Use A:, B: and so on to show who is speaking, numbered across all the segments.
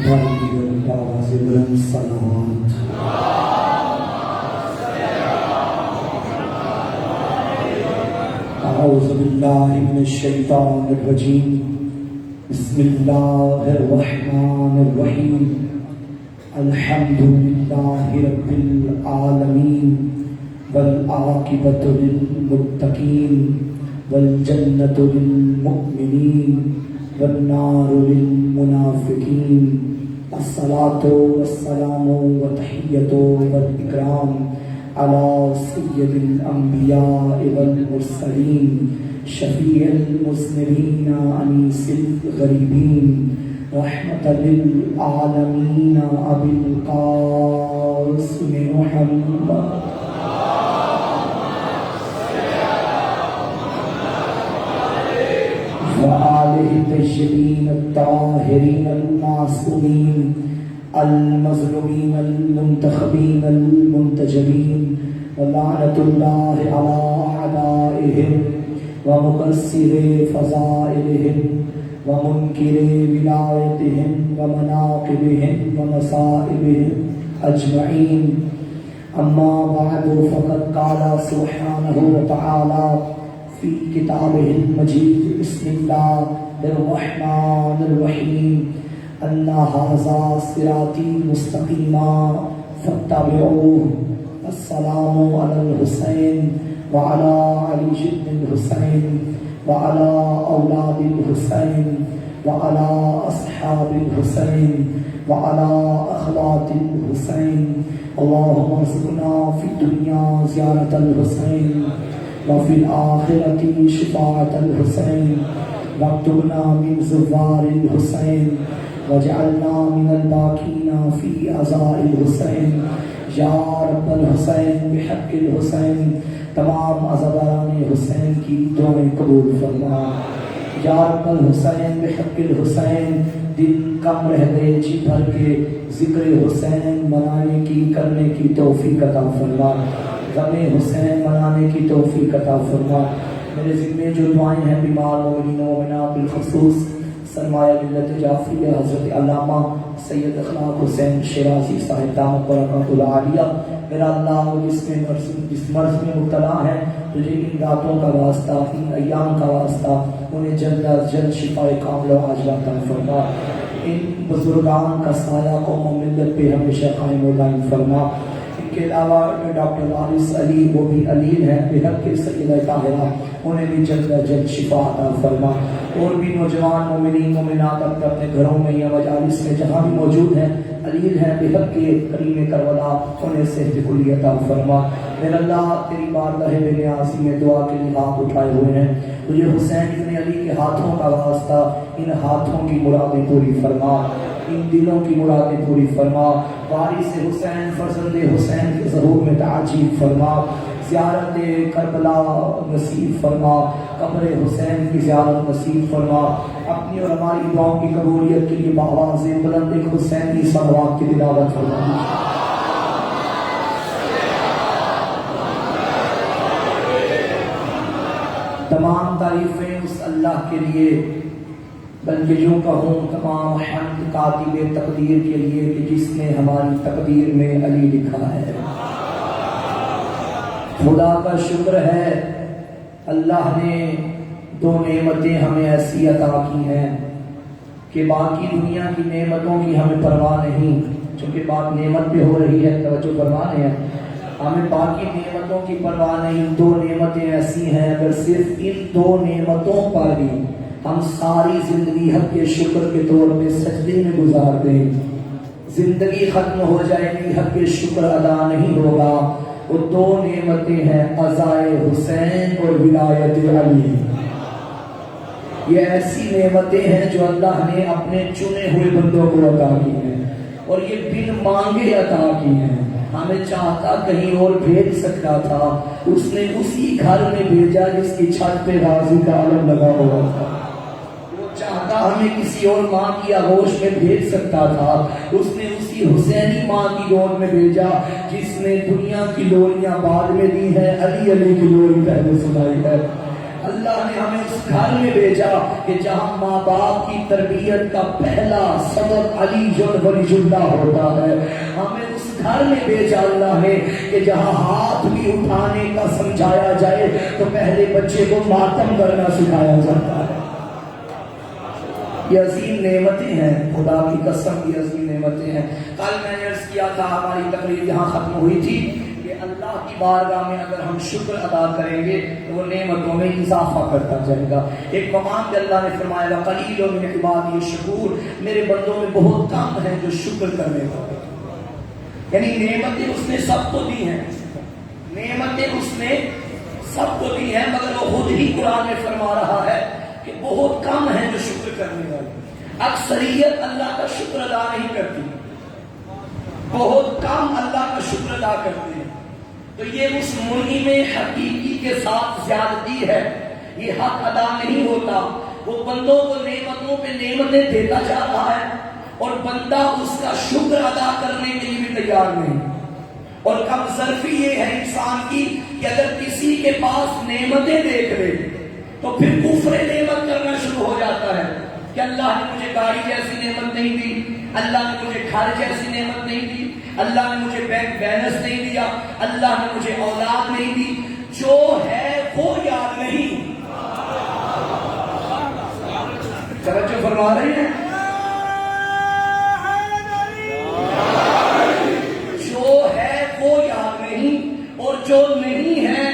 A: أعوذ بالله من الشيطان الرجيم. بسم الله الرحمن الرحيم. الحمد لله رب العالمين والعاقبة للمتقين والجنة للمؤمنين والنار للمنافقين. الصلاة والسلام والتحية والإكرام على سيد الأنبياء والمرسلين شفيع المذنبين أنيس الغريبين رحمة للعالمين أبي القاسم محمد وآله الطيبين الطاهرين المعصومين المظلومين المنتخبين المنتجبين ولعنة الله على أعدائهم ومقصر فضائلهم ومنكر ولايتهم ومناقبهم ومصائبهم أجمعين. أما بعد فقد قال سبحانه وتعالى في كتابه المجيد بسم الله الرحمن الرحيم أن هذا صراطي مستقيما فاتبعوه. السلام على الحسين وعلى علي بن الحسين وعلى أولاد الحسين وعلى أصحاب الحسين وعلى أخوات الحسين. اللهم ارزقنا في الدنيا زيارة الحسين وفي الآخرة شفاعة الحسين واكتبنا من زوار الحسين وجعلنا من الباقين في عزاء الحسين. یا رب الحسین بحق الحسین تمام عزاداران حسین کی دعائیں قبول فرما. یا رب الحسین بحق الحسین دن کم رہ گئے جی بھر کے ذکر حسین منانے کی کرنے کی توفیق عطا فرما. غم حسین منانے کی توفیق عطا فرما. میرے ذمے جو دعائیں ہیں بیمار مومنین و مومنات بالخصوص سرمایہ ملت جعفریہ حضرت علامہ سید اخلاق حسین شیرازی صاحب دامت برکاتہ العالیہ، میرا اللہ جس مرض میں مبتلا ہے تجھے ان راتوں کا واسطہ ان ایام کا واسطہ انہیں جلد از جلد شفاء کامل و عاجلہ عطا فرما. ان بزرگان کا سایہ قوم و ملت پہ ہمیشہ قائم و دائم فرما. ان کے علاوہ ڈاکٹر وارث علی وہ بھی علیل ہیں بحق کے سیدہ طاہرہ انہیں بھی جلد از جلد شفا عطا فرما. اور بھی نوجوان مومنین مومنات اپنے گھروں میں یا مجالس میں جہاں بھی موجود ہیں علیل ہیں بحق کے کریم کربلا انہیں صحت کلی عطا فرما. میرا اللہ تیری بارگاہ بے نیازی میں دعا کے لیے ہاتھ اٹھائے ہوئے ہیں تجھے حسین ابن علی کے ہاتھوں کا واسطہ ان ہاتھوں کی مرادیں پوری فرما، ان دلوں کی مرادیں پوری فرما. وارث حسین فرزند حسین کے ظہور میں تعجیل فرما. زیارت کربلا نصیب فرما. قبر حسین کی زیارت نصیب فرما. اپنی اور ہماری دعاؤں کی قبولیت کے لیے بآواز بلند ایک حسینی صلوات کی تلاوت فرما. تمام تعریفیں اس اللہ کے لیے بلکہ یوں کہوں تمام حمد کاتب تقدیر کے لیے کہ جس نے ہماری تقدیر میں علی لکھا ہے. خدا کا شکر ہے اللہ نے دو نعمتیں ہمیں ایسی عطا کی ہیں کہ باقی دنیا کی نعمتوں کی ہمیں پرواہ نہیں. چونکہ بات نعمت پہ ہو رہی ہے توجہ فرمانے ہیں، ہمیں باقی نعمتوں کی پرواہ نہیں. دو نعمتیں ایسی ہیں اگر صرف ان دو نعمتوں پر بھی ہم ساری زندگی حق کے شکر کے طور پہ سجدے میں گزار دیں، زندگی ختم ہو جائے گی حق کے شکر ادا نہیں ہوگا. وہ دو نعمتیں ہیں عزائے حسین اور ولایت علی. یہ ایسی نعمتیں ہیں جو اللہ نے اپنے چنے ہوئے بندوں کو عطا کی ہیں اور یہ بن مانگے عطا کی ہیں. ہمیں چاہتا کہیں اور بھیج سکتا تھا، اس نے اسی گھر میں بھیجا جس کی چھت پہ غازی کا علم لگا ہوا تھا. وہ چاہتا ہمیں کسی اور ماں کی آغوش میں بھیج سکتا تھا، اس نے اسی حسینی ماں کی گود میں بھیجا جس نے دنیا کی لوریاں بعد میں دی ہے، علی علی کی لوری پہلے سنائی ہے. اللہ نے ہمیں اس گھر میں بھیجا کہ جہاں ماں باپ کی تربیت کا پہلا سبب علی ولی اللہ ہوتا ہے. ہمیں اس گھر میں بھیجا اللہ نے کہ جہاں ہاتھ بھی اٹھانے کا سمجھایا جائے تو پہلے بچے کو ماتم کرنا سکھایا جاتا ہے. یہ عظیم نعمتیں ہیں، خدا کی قسم یہ عظیم نعمتیں ہیں. کل میں نے عرض کیا تھا، ہماری تقریر یہاں ختم ہوئی تھی کہ اللہ کی بارگاہ میں اگر ہم شکر ادا کریں گے تو وہ نعمتوں میں اضافہ کرتا جائے گا. ایک مقام پہ اللہ نے فرمایا وَقَلِيلٌ مِّنْ عِبَادِيَ الشَّكُورُ، میرے بندوں میں بہت کم ہیں جو شکر کرنے والے. یعنی نعمتیں اس نے سب کو دی ہیں، نعمتیں اس نے سب کو دی ہیں، مگر وہ خود ہی قرآن میں فرما رہا ہے کہ بہت کم ہیں جو شکر کرنے والے. اکثریت اللہ کا شکر ادا نہیں کرتی، بہت کم اللہ کا شکر ادا کرتے ہیں. تو یہ اس منعم حقیقی کے ساتھ زیادتی ہے، یہ حق ادا نہیں ہوتا. وہ بندوں کو نعمتوں پہ نعمتیں دیتا جا رہا ہے اور بندہ اس کا شکر ادا کرنے کے لیے بھی تیار نہیں. اور کم ظرفی یہ ہے انسان کی کہ اگر کسی کے پاس نعمتیں دیکھ لے تو پھر کفر نعمت کرنا شروع ہو جاتا ہے کہ اللہ نے مجھے گاڑی جیسی نعمت نہیں دی، اللہ نے مجھے گھر جیسی نعمت نہیں دی، اللہ نے مجھے بینک بیلنس نہیں دیا، اللہ نے مجھے اولاد نہیں دی. جو ہے وہ یاد نہیں. توجہ فرما رہے ہیں؟ جو ہے وہ یاد نہیں اور جو نہیں ہے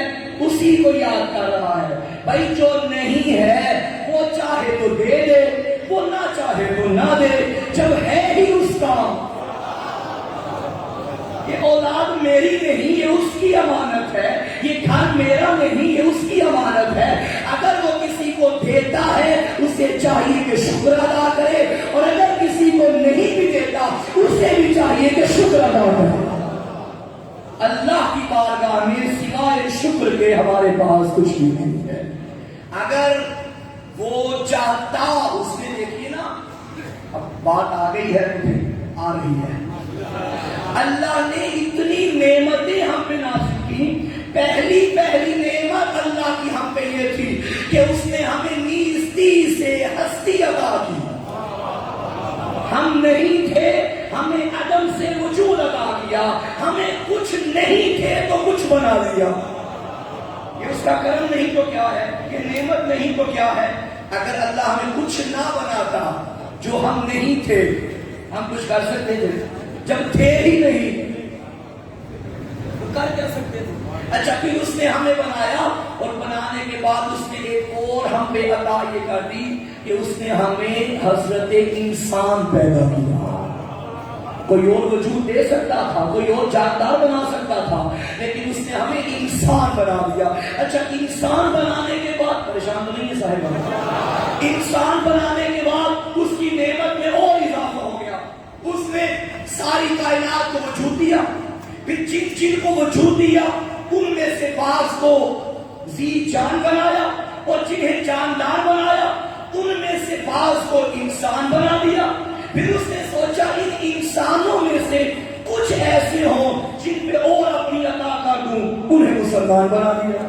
A: اسی کو یاد کر رہا ہے. بھائی جو نہیں ہے وہ چاہے تو دے دے، وہ نہ چاہے تو نہ دے. جب ہے ہی اس کا، یہ اولاد میری نہیں یہ اس کی امانت ہے، یہ گھر میرا نہیں یہ اس کی امانت ہے. اگر وہ کسی کو دیتا ہے اسے چاہیے کہ شکر ادا کرے، اور اگر کسی کو نہیں بھی دیتا اسے بھی چاہیے کہ شکر ادا کرے. اللہ کی بارگاہ میں سوائے شکر کے ہمارے پاس کچھ بھی نہیں ہے. اگر وہ چاہتا، اس میں دیکھیے نا، اب بات آ گئی ہے، آ رہی ہے. اللہ نے اتنی نعمتیں ہم پہ نازل کی. پہلی نعمت اللہ کی ہم پہ یہ تھی کہ اس نے ہمیں نیستی سے ہستی عطا کی. ہم نہیں تھے، ہمیں عدم سے وجود عطا کیا. ہمیں کچھ نہیں تھے تو کچھ بنا دیا. یہ اس کا کرم نہیں تو کیا ہے، یہ نعمت نہیں تو کیا ہے. اگر اللہ ہمیں کچھ نہ بناتا، جو ہم نہیں تھے، ہم کچھ کر سکتے تھے؟ جب تھے ہی نہیں تو کر کیا سکتے تھے؟ اچھا پھر اس نے ہمیں بنایا اور بنانے کے بعد اس نے ایک اور ہم پہ عطا یہ کر دی کہ اس نے ہمیں حضرت انسان پیدا کیا. کوئی اور وجود دے سکتا تھا، کوئی اور جاندار بنا سکتا تھا، لیکن اس نے ہمیں انسان بنا دیا. اچھا انسان بنانے کے بعد، پریشان تو نہیں ہے صاحب، انسان بنانے کے بعد اس کی نعمت میں اور اضافہ ہو گیا. اس نے ساری کائنات کو وجود دیا، پھر جن کو وجود دیا ان میں سے بعض کو ذی جان بنایا، اور جنہیں جاندار بنایا ان میں سے بعض کو انسان بنا دیا. پھر اس نے سوچا ان انسانوں میں سے کچھ ایسے ہوں جن پہ اور اپنی عطا کر دوں، انہیں مسلمان بنا دیا.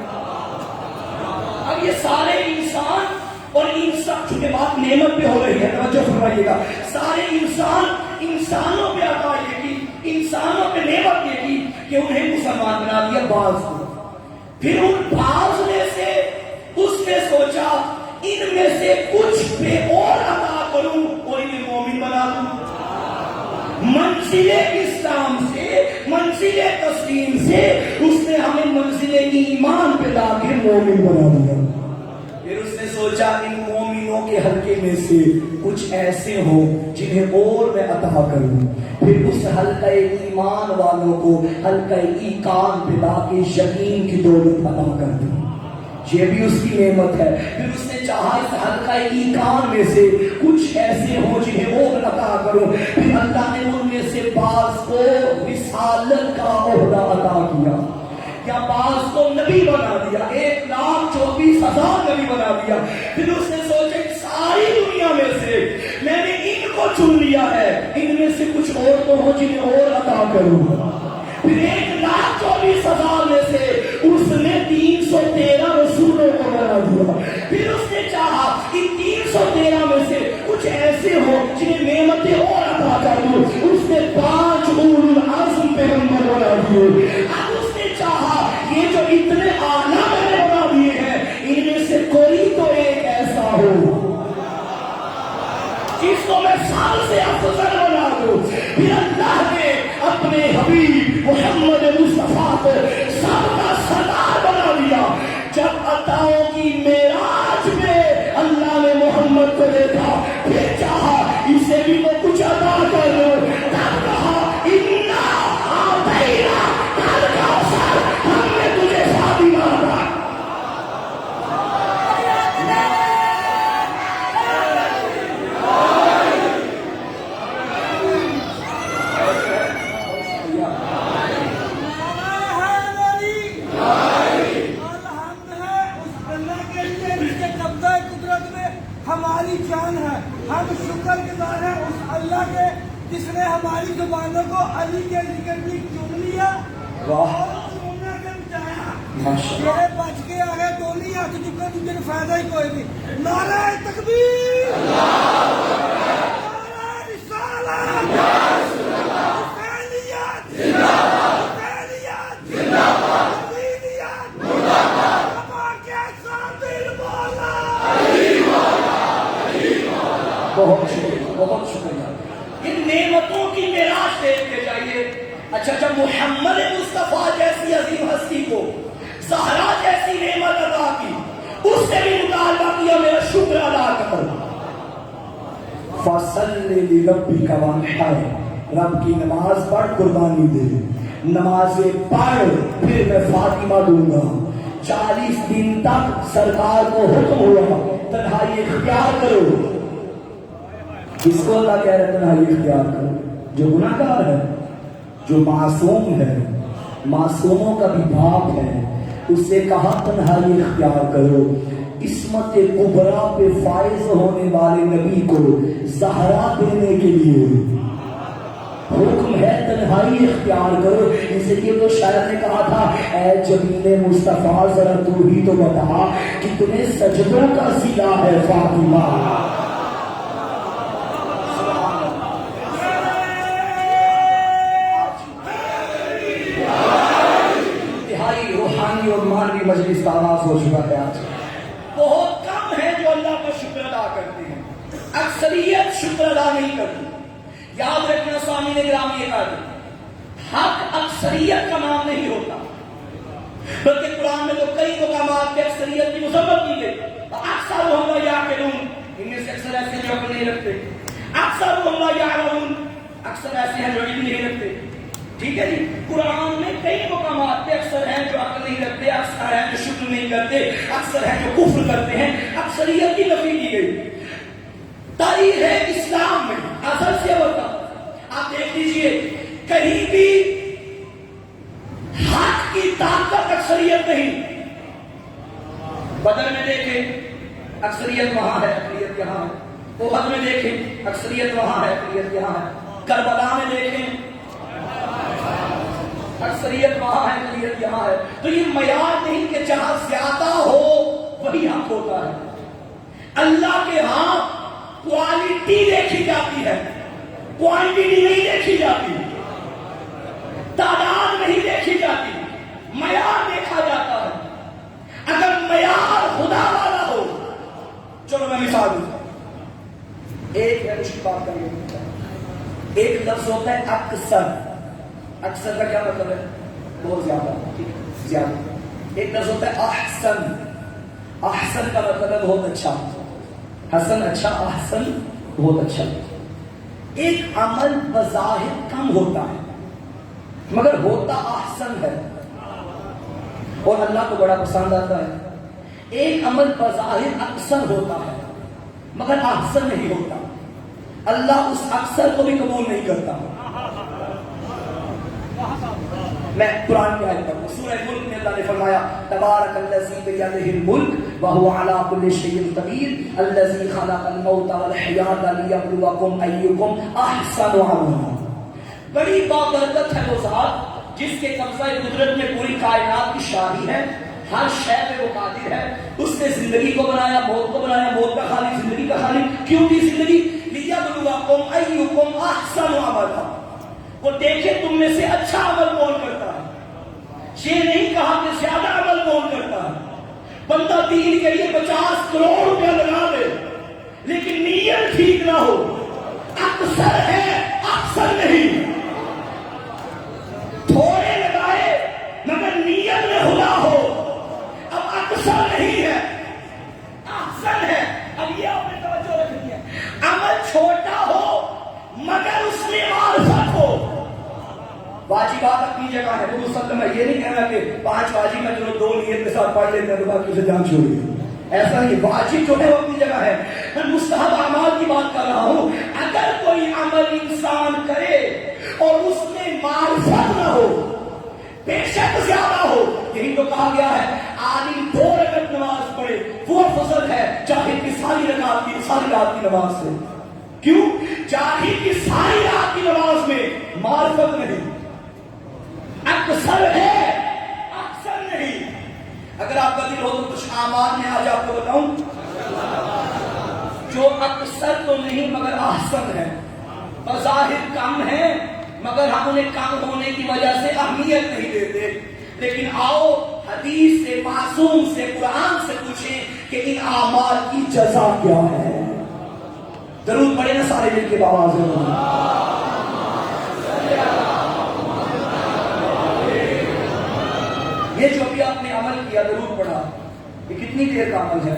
A: اب یہ سارے انسان اور انسان، چونکہ بات نعمت پہ ہو رہی ہے، توجہ فرمائیے گا، سارے انسانوں پہ عطا یہ کی، انسانوں پہ نعمت یہ کی کہ انہیں مسلمان بنا دیا بعض کو. پھر ان بعض میں سے اس نے سوچا ان میں سے کچھ پہ اور عطا کروں اور انہیں مومن بنا دوں. منزل اسلام سے، منزل تسلیم سے اس نے ہمیں منزل ایمان پہ لا کے مومن بنا دیا. پھر اس نے سوچا ان مومنوں کے حلقے میں سے کچھ ایسے ہوں جنہیں اور میں عطا کروں. پھر اس حلقہ ایمان والوں کو حلقہ ایقان پہ لا کے یقین کی دولت عطا کر دوں. یہ بھی اس کی نعمت ہے. پھر اس نے چاہا اس حلقہ ایقان میں سے کچھ ایسے ہوں جنہیں اور عطا کروں. پھر اللہ نے ان میں سے بعض کو رسالت کا عہدہ عطا کیا، یا بعض کو نبی بنا دیا، 1,24,000 نبی بنا دیا. پھر اس نے سوچا ساری دنیا میں سے میں نے ان کو چن لیا ہے، ان میں سے کچھ اور تو ہو جنہیں اور عطا کروں. پھر 1,24,000 میں سے اس نے 313 رسولوں کو بنا دیا. ایسے ہو جنہیں نعمتیں اور عطا کر دوں. اس نے 5 اولو العزم پیغمبر بنا دیے. اب اس نے چاہا یہ جو اتنے اعلیٰ میں نے بنا دیے ہیں ان میں سے کوئی تو ایک ایسا ہو جس کو میں سال سے افضل بنا دوں. پھر اللہ نے اپنے حبیب محمد مصطفیٰ کو سب کا سردار بنا دیا. جب عطاؤں کی معراج میں اللہ نے محمد کو دیکھا پھر چاہا اسے بھی وہ کچھ عطا کر دو. تب کہا انا اعطینا الکوثر، ہم نے تجھے فاطمہ عطا.
B: ہماری جان ہے. ہم شکر گزار ہیں اس اللہ کے جس نے ہماری زبانوں کو علی کے ذکر بھی چن لیا اور سننے سے بچایا. میرے بچ کے آگے دو نہیں آ چکے تجھے فائدہ ہی کوئی نہیں. نعرہ تکبیر، نعرہ رسالت، حسینیت حسینیت یزیدیت بابا کے ساتھ مولا.
A: بہت شکریہ، بہت شکریہ. ان نعمتوں کی معراج دیکھ کے جائیے. اچھا جب محمد مصطفیٰ جیسی عظیم ہستی کو زہرا جیسی نعمت عطا کی اس سے بھی مطالبہ کیا میرا شکر ادا کر. فصل لربک وانحر، رب کی نماز پڑھ قربانی دے. نمازیں پڑھ پھر میں فاطمہ دوں گا. 40 دن تک سرکار کو حکم ہوا تنہائی اختیار کرو. کس کو اللہ کہہ رہے ہیں تنہائی اختیار کرو؟ جو گناہ گار ہے، جو معصوم ہے، معصوموں کا بھی باپ ہے، اس سے کہا تنہائی اختیار کرو. عصمت کبریٰ پہ فائز ہونے والے نبی کو زہرا دینے کے لیے حکم ہے تنہائی اختیار کرو. اس لیے تو شاعر نے کہا تھا اے جمیل مصطفیٰ ذرا تو ہی تو بتا کتنے سجدوں کا صلہ ہے فاطمہ. اور مانوی مجلس کا آغاز ہو چکا ہے. آج بہت کم ہے جو اللہ کا شکر ادا کرتے ہیں. اکثریت شکر ادا نہیں کرتی. یاد رکھنا سامعین گرامی یہ کہا حق اکثریت کا نام نہیں ہوتا بلکہ قرآن میں تو کئی مقامات کے اکثریت کی مذمت کی گئی. اکثر ہم لا یعقلون، ان میں سے اکثر ایسے جو عقل نہیں رکھتے. اکثر ہم لا یعلمون، اکثر ایسے ہیں جو علم نہیں رکھتے. ٹھیک ہے جی. قرآن میں کئی مقامات پہ اکثر ہیں جو عقل نہیں رکھتے، اکثر ہیں جو شکر نہیں کرتے، اکثر ہیں جو کفر کرتے ہیں. اکثریت کی نفی کی گئی. تاریخ اسلام میں اصل سے ہوتا آپ دیکھ لیجئے کہیں بھی حق کی طاقت اکثریت نہیں. بدر میں دیکھیں اکثریت وہاں ہے، اقلیت یہاں ہے. احد میں دیکھیں اکثریت وہاں ہے، اقلیت یہاں ہے. کربلا میں دیکھیں اکثریت وہاں ہے، اقلیت یہاں ہے. تو یہ معیار نہیں کہ جہاں زیادہ ہو وہی حق ہوتا ہے. اللہ کے ہاں کوالٹی دیکھی جاتی ہے، کوانٹٹی نہیں دیکھی جاتی، تعداد نہیں دیکھی جاتی، معیار دیکھا جاتا ہے. اگر معیار خدا والا ہو، چلو میں مثال دوں. ایک ہے اس کی بات کریے. ایک لفظ ہوتا ہے اکثر. اکثر کا کیا مطلب ہے؟ بہت زیادہ، زیادہ. ایک لفظ ہوتا ہے احسن. احسن کا مطلب ہے بہت اچھا. حسن اچھا، احسن بہت اچھا. ایک عمل بظاہر کم ہوتا ہے مگر ہوتا احسن ہے اور اللہ کو بڑا پسند آتا ہے. ایک عمل بظاہر اکثر ہوتا ہے مگر احسن نہیں ہوتا. اللہ اس اکثر کو بھی قبول نہیں کرتا. میں قرآن کی آیت پڑھوں. سورہ ملک میں اللہ نے فرمایا تبارک الذی بیدہ الملک وہو علی کل شیء قدیر الذی خلق الموت والحیاۃ لیبلوکم ایکم احسن عملا. بڑی بابرکت ہے وہ ذات جس کے قبضہ قدرت میں پوری کائنات کی شاہی ہے. ہر شے پہ وہ قادر ہے. اس نے زندگی کو بنایا، موت کو بنایا، موت کا خالق، زندگی کا خالق. کیوں دی زندگی؟ لِيَبْلُوَكُمْ أَيُّكُمْ أَحْسَنُ عَمَلًا. وہ دیکھے تم میں سے اچھا عمل کون کرتا ہے. یہ نہیں کہا کہ زیادہ عمل کون کرتا ہے. بندہ دین کے لیے 50 کروڑ روپیہ لگا دے لیکن نیت ٹھیک نہ ہو، اکثر ہے اکثر نہیں. تھوڑے لگائے مگر نیت میں خدا ہو، اب اکثر نہیں ہے اکثر ہے. اب یہ آپ نے توجہ رکھنی ہے. عمل چھوٹا ہو مگر اس میں معرفت ہو. واجبات اپنی جگہ ہے، وہ مسلم ہے. یہ نہیں کہنا کہ 5 واجب میں چلو 2 نیت کے ساتھ پڑھ لیتے ہیں تو باقی اسے جان چھوڑ دیں. ایسا نہیں. واجب جو ہے وہ اپنی جگہ ہے. میں مستحب اعمال کی بات کر رہا ہوں. اگر کوئی عمل انسان کرے اور اس میں معرفت نہ ہو، بے شک زیادہ ہو، یہی تو کہا گیا ہے عالم 2 رکعت نماز پڑھے وہ افضل ہے جاہل کی ساری رات کی نماز سے. کیوں؟ جاہل کی ساری رات کی نماز میں معرفت نہیں، اکثر ہے اکثر نہیں. اگر آپ کا دل ہو تو کچھ اعمال میں آج آپ کو بتاؤں جو اکثر تو نہیں مگر احسن ہے. بظاہر کم ہے مگر ہم انہیں کم ہونے کی وجہ سے اہمیت نہیں دیتے. لیکن آؤ حدیث سے، معصوم سے، قرآن سے پوچھیں کہ ان اعمال کی جزا کیا ہے. درود پڑھیں نا سارے مل کے آواز میں. یہ جو بھی آپ نے عمل کیا، درود پڑھا، یہ کتنی دیر کا عمل ہے؟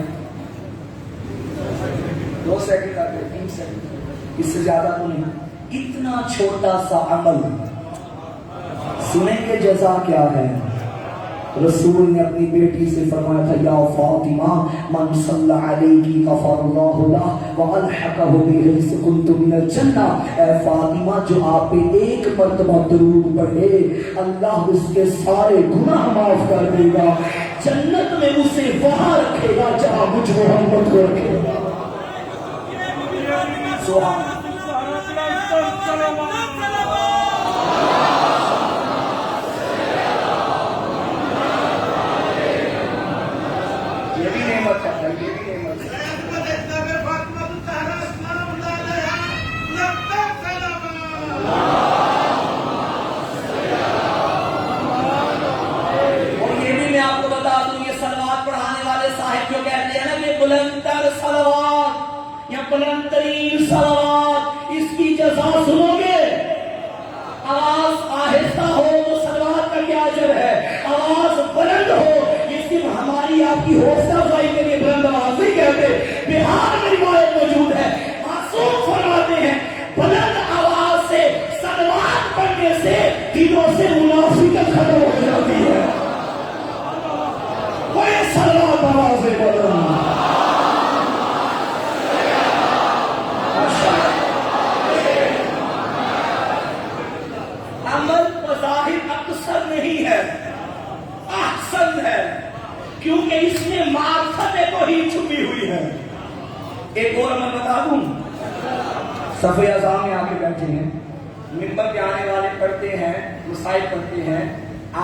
A: 2 سیکنڈ آتے، 3 سیکنڈ، اس سے زیادہ تو نہیں. اتنا چھوٹا سا عمل سنیں گے جزا کیا ہے. رسول نے اپنی بیٹی سے فرمایا تھا یا فاطمہ من صلی علیکی غفر اللہ لہ والحقہ بحیث کنت من الجنہ. اے فاطمہ جو آپ پہ ایک مرتبہ درود پڑھے اللہ اس کے سارے گناہ معاف کر دے گا، جنت میں اسے وہاں رکھے گا جہاں مجھ محمد کو رکھے گا. سبحان بلند ترین صلوات، اس کی جزا سنو گے. آواز آہستہ ہو تو صلوات کا کیا اجر ہے، آواز بلند ہو یہ صرف ہماری آپ کی حوصلہ افزائی کے لیے بلند آواز نہیں کہتے. بہار میں روایت موجود ہے، معصوم فرماتے ہیں بلند آواز سے صلوات پڑھنے سے دلوں سے منافقت ختم ہو جاتی ہے. کوئی صلوات آواز بلند کیونکہ اس میں معرفت کو ہی چھپی ہوئی ہے. ایک اور میں بتا دوں، صف اعظام میں آ کے بیٹھے ہیں، ممبر پہ آنے والے پڑھتے ہیں، مسائل پڑھتے ہیں،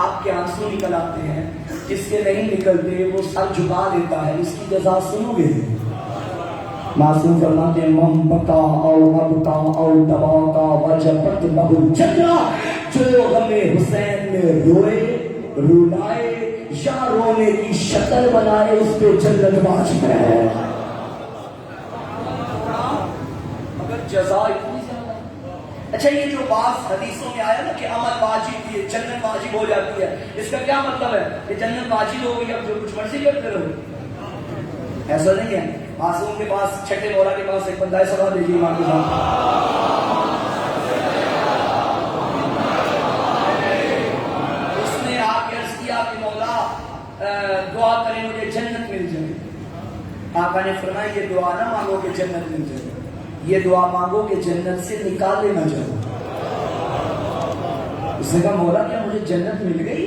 A: آپ کے آنسو نکل آتے ہیں، جس کے نہیں نکلتے وہ سر جھکا دیتا ہے، اس کی جزا سنو گے. معصوم فرماتے ہیں من بکا او ابکا او دباکا وجبت لہ الجنہ. جو غم حسین میں روئے، رولائے یا رونے کی شکل بنائے اس پہ جنت واجب ہے. مگر جزا اتنی زیادہ. اچھا یہ جو بعض حدیثوں میں آیا نا کہ عمل واجب ہے جنت واجب ہو جاتی ہے، اس کا کیا مطلب ہے کہ جنت واجب ہو گئی اب جو کچھ مرضی کرتے رہو؟ ایسا نہیں ہے. معصوم کے پاس چھٹے مولا کے پاس ایک بندہ ہے، سوال دیجیے امام کے ساتھ. دعا کریں مجھے جنت مل جائے. آقا نے فرمایا یہ دعا نہ مانگو کہ جنت مل جائے، یہ دعا مانگو کہ جنت سے نکالے نہ جاؤ. اس نے کہا مولا کیا مجھے جنت مل گئی؟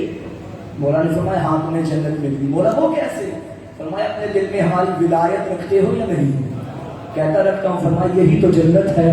A: مولا نے فرمایا ہاں تمہیں جنت مل گئی. مولا وہ کیسے؟ فرمایا اپنے دل میں ہماری ولایت رکھتے ہو یا نہیں؟ کہتا رکھتا ہوں. فرمایا یہی تو جنت ہے.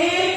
A: 1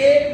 A: 1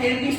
A: 33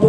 A: 2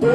A: 2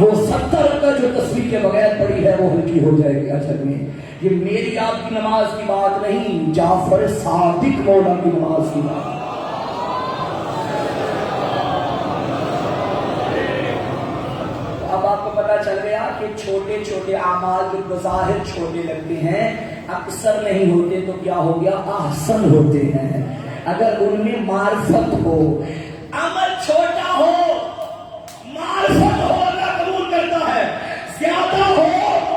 A: وہ 70 رکعت جو تسبیح کے بغیر پڑی ہے وہ ہلکی ہو جائے گی اجر میں. یہ میری آپ کی نماز کی بات نہیں، جعفر صادق مولا کی نماز کی بات. اب آپ کو پتا چل گیا کہ چھوٹے چھوٹے اعمال جو بظاہر چھوٹے لگتے ہیں اکثر نہیں ہوتے تو کیا ہو گیا، احسن ہوتے ہیں اگر ان میں معرفت ہو. عمل چھوٹا ہو، معرفت ہو اللہ قبول کرتا ہے، زیادہ ہو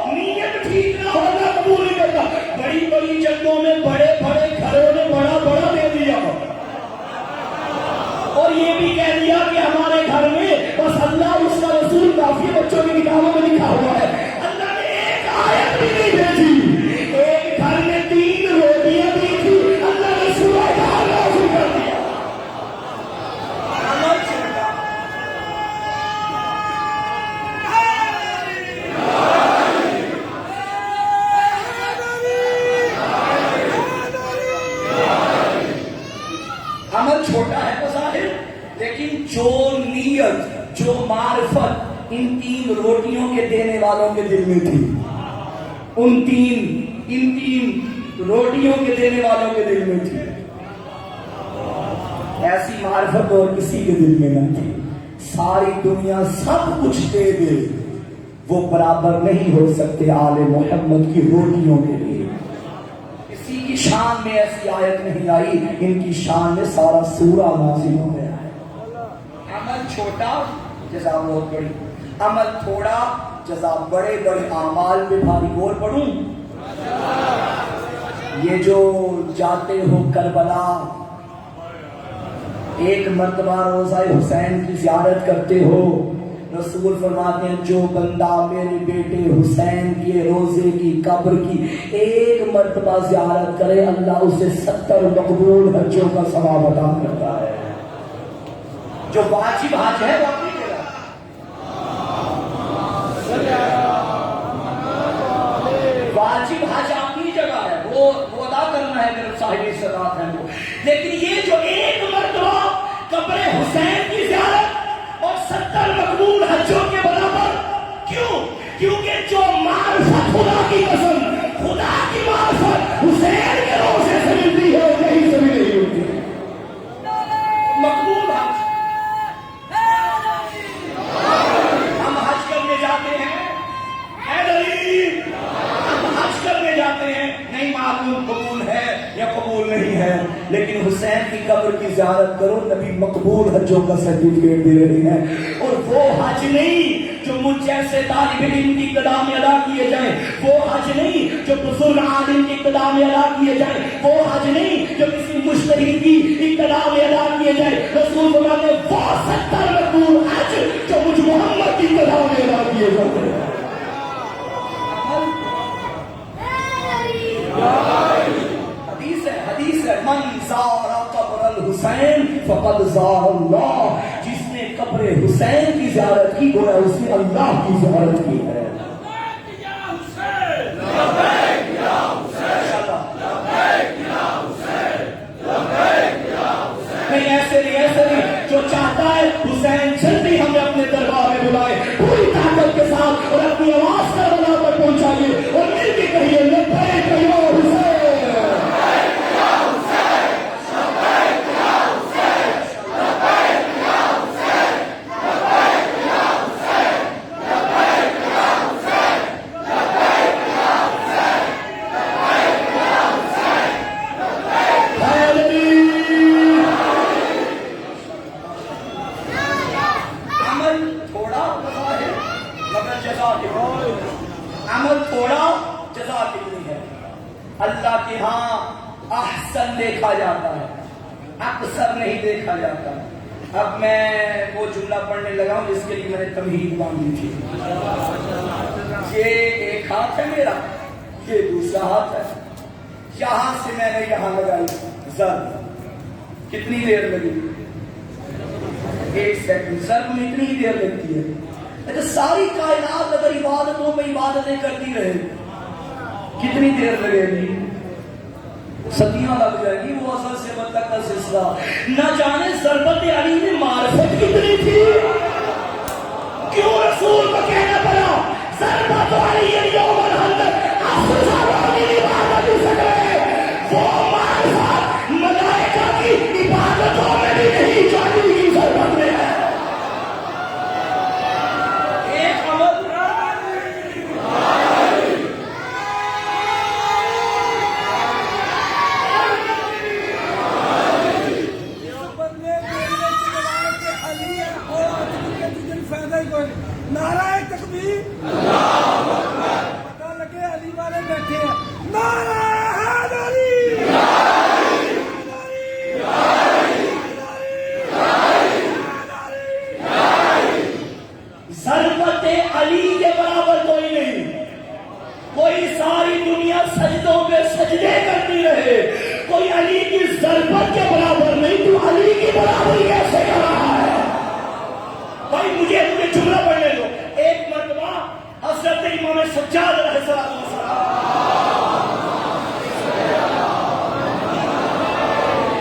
A: نیت ٹھیک نہ ہو اللہ قبول نہیں کرتا. بڑی بڑی جنگوں میں بڑے بڑے گھروں نے بڑا بڑا دے دیا اور یہ بھی کہہ دیا کہ ہمارے گھر میں بس اللہ اس کا رسول کافی، بچوں کی کتابوں میں لکھا ہوا ہے. اللہ نے ایک آیت بھی نہیں بھیجی، ایک گھر میں 3 روٹیاں دی تھی، اللہ نے سورہ دار نازل کر دیا. عمل چھوٹا ہے بظاہر، لیکن جو نیت، جو معرفت ان 3 روٹیوں کے دینے والوں کے دل میں تھی، ان 3 روٹیوں کے دینے والوں کے دل میں تھی، ایسی معرفت اور کسی کے دل میں نہ تھی. ساری دنیا سب کچھ دے دے، وہ برابر نہیں ہو سکتے آل محمد کی روٹیوں کے لیے. کسی کی شان میں ایسی آیت نہیں آئی، ان کی شان میں سارا سورہ نازل ہو گیا ہے. عمل چھوٹا جزا بہت بڑی، عمل تھوڑا جزا بڑے بڑے اعمال پہ بھاری. اور پڑھوں یہ جو جاتے ہو کربلا، ایک مرتبہ روزہ حسین کی زیارت کرتے ہو، رسول فرماتے ہیں جو بندہ میرے بیٹے حسین کے روزے کی قبر کی ایک مرتبہ زیارت کرے اللہ اسے 70 مقبول حجوں کا ثواب عطا کرتا ہے. جو واجب حج ہے وہ اپنی جگہ، واجب حج اپنی جگہ ہے، وہ ادا کرنا ہے میرے صاحب استطاعت ہے وہ. لیکن یہ جو ایک مرتبہ قبر حسین کی زیارت اور 70 مقبول حجوں کے برابر، کیوں؟ کیونکہ جو معرفت خدا کی قسم، خدا کی معرفت حسین کے روزے سے ملتی ہے کہیں سے بھی نہیں ہوتی. مقبول حج ہم حج کرنے جاتے ہیں، ہم حج کرنے جاتے ہیں، نہیں معلوم قبول ہے یا قبول نہیں ہے، لیکن حسین کی قبر کی زیارت کرو، نبی مقبول حجوں کا سرٹیفکیٹ دے رہے ہیں. اور وہ حج نہیں جو مجھ جیسے طالب علم کی ابتدا میں ادا کیے جائیں، وہ حج نہیں جو بزرگ عالم کی ابتدا میں ادا کیے جائیں، وہ حج نہیں جو کسی مجتہد کی ابتدا میں ادا کیے جائیں. رسول فرماتے ہیں وہ 70 مقبول حج جو مجھ محمد کی ابتدا میں ادا کیے جاتے ہیں. حدیث ہے من زار قبر الحسین فقد زار اللہ، جس نے قبر حسین کی زیارت کی گویا اس نے اللہ کی زیارت کی ہے. نہیں ایسے نہیں، جو چاہتا ہے حسین جلدی ہمیں اپنے دربار میں بلائے، پوری طاقت کے ساتھ اور اپنی آواز کا بنا پر پہنچائیے اور مل کے کہیے لبیک یا حسین. عمل تھوڑا جزا کتنی ہے. اللہ کے ہاں احسن دیکھا جاتا ہے، اکثر نہیں دیکھا جاتا. اب میں وہ جملہ پڑھنے لگا ہوں جس کے لیے میں نے تمہید باندھی تھی. یہ ایک ہاتھ ہے میرا، یہ دوسرا ہاتھ ہے، یہاں سے میں نے یہاں لگائی ضرب. کتنی دیر لگی؟ 1 سیکنڈ. ضرب میں اتنی دیر لگتی ہے. ساری کائنات اگر عبادتوں میں عبادتیں کرتی رہے کتنی دیر لگے گی؟ صدیاں لگ جائے گی. وہ اصل سے مطلب کا سلسلہ نہ جانے ضربت علی میں معرفت کتنی تھی. کیوں رسول ضربت علی یوم الخندق افضل من عبادت سکرے، وہ معرفت ملائکہ کی عبادتوں میں بھی نہیں جو علی کی ضربت میں ہے۔
B: ایک عمل نعرہ تکبیر، پتہ لگے علی والے بیٹھے ہیں، نعرہ حیدری،
A: ضربت علی کے برابر کوئی نہیں، کوئی ساری دنیا سجدوں پہ سجدے کرتی رہے، کوئی علی کی ضربت کے برابر نہیں، تو علی کی برابری کیسے کر رہا ہے؟ بھائی مجھے جملہ پڑھنے دو۔ ایک مرتبہ حضرت امام سجاد علیہ السلام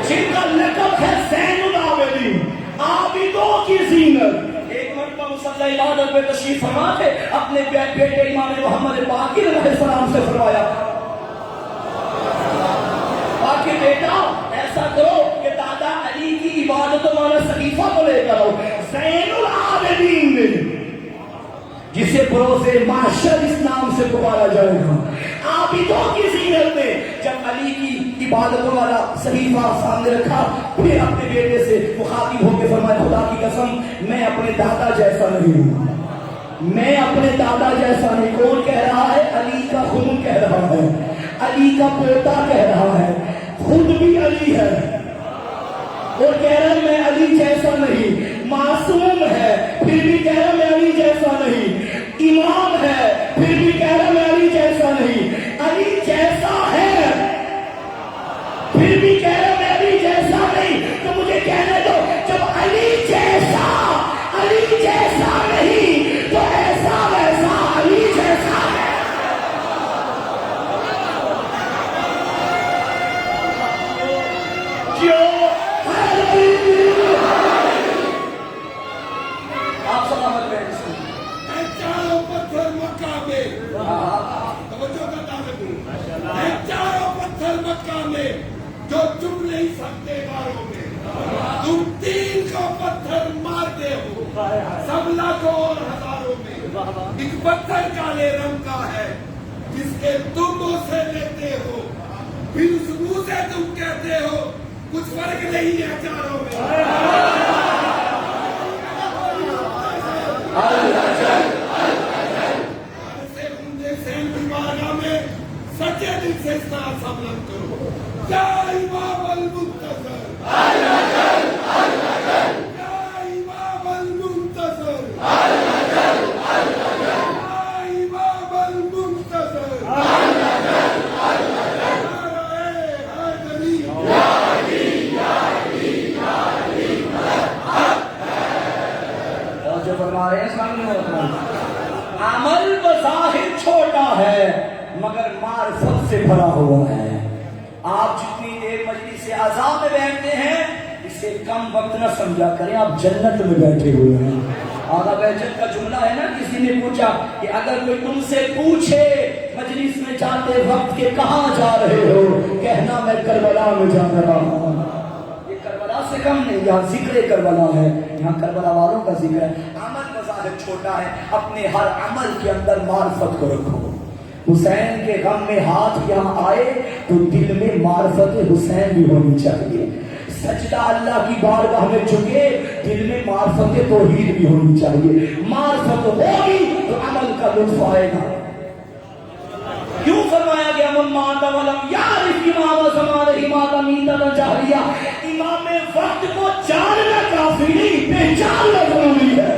A: جن کا لقب ہے زین العابدین، عابدوں کی زینت، ایک مرتبہ مصلی عبادت پہ تشریف فرما تھے، اپنے بیٹے امام محمد باقر علیہ السلام سے فرمایا، باقر بیٹا ایسا کرو کہ دادا علی کی عبادت والا صحیفہ کو لے کر آؤ، زین العابدین جسے بروز محشر اس نام سے پکارا جائے گا، عابدوں کی زینت میں۔ جب علی کی عبادتوں والا صحیفہ سامنے رکھا، پھر اپنے بیٹے سے مخاطب ہو کے فرمایا، خدا کی قسم میں اپنے دادا جیسا نہیں ہوں، میں اپنے دادا جیسا نہیں۔ کون کہہ رہا ہے؟ علی کا خون کہہ رہا ہے، علی کا پوتا کہہ رہا ہے، خود بھی علی ہے اور کہہ رہا ہے میں علی جیسا نہیں، معصوم ہے پھر بھی کہہ رہا میں علی جیسا نہیں، امام ہے پھر بھی کہہ رہا میں علی جیسا نہیں، علی جیسا ہے پھر بھی کہہ رہا میں علی جیسا نہیں۔ تو مجھے کہنے دو، جب علی جیسا نہیں تو ایسا ویسا علی جیسا ہے۔ آپ سلامت رہیں۔
B: چاروں پتھر مکہ میں، توجہ کا طالب ہوں، چاروں پتھر مکہ میں جو چپ نہیں سکتے غاروں میں، تم 3 کو پتھر مارتے ہو، سب لاکھوں اور ہزاروں میں، ایک پتھر کالے رنگ کا ہے جس کے تم اسے لیتے ہو، پھر اس منہ سے تم کہتے ہو کچھ فرق نہیں ہے چاروں میں۔ سچے دل سے اس کا سامنا کرو، یا امام المنتظر، یا امام المنتظر، یا امام المنتظر،
A: جو فرما رہے ہیں سامنے عمل بظاہر چھوٹا ہے مگر معرفت سے بھرا ہوا ہے۔ آپ جتنی دیر مجلس اعضاء میں بیٹھتے ہیں اسے کم وقت نہ سمجھا کریں، آپ جنت میں بیٹھے ہوئے ہیں۔ آغا بہجت کا جملہ ہے نا، کسی نے پوچھا کہ اگر کوئی تم سے پوچھے مجلس میں جاتے وقت کہ کہاں جا رہے ہو، کہنا میں کربلا میں جا رہا ہوں۔ یہ کربلا سے کم نہیں، یہاں ذکر کربلا ہے، یہاں کربلا والوں کا ذکر ہے۔ عمل بظاہر چھوٹا ہے، اپنے ہر عمل کے اندر معرفت کو رکھو۔ حسین کے غم میں ہاتھ یہاں آئے تو دل میں معرفت حسین بھی ہونی چاہیے۔ سجدہ اللہ کی بارگاہ میں جھکے، دل میں معرفت توحید بھی ہونی چاہیے۔ معرفت ہوگی تو عمل کا لطف آئے گا۔ کیوں فرمایا گیا من مات ولم یعرف امام زمانہ مات میتۃ جاہلیہ؟ امام وقت کو جاننا کافی نہیں، پہچاننا ضروری ہے،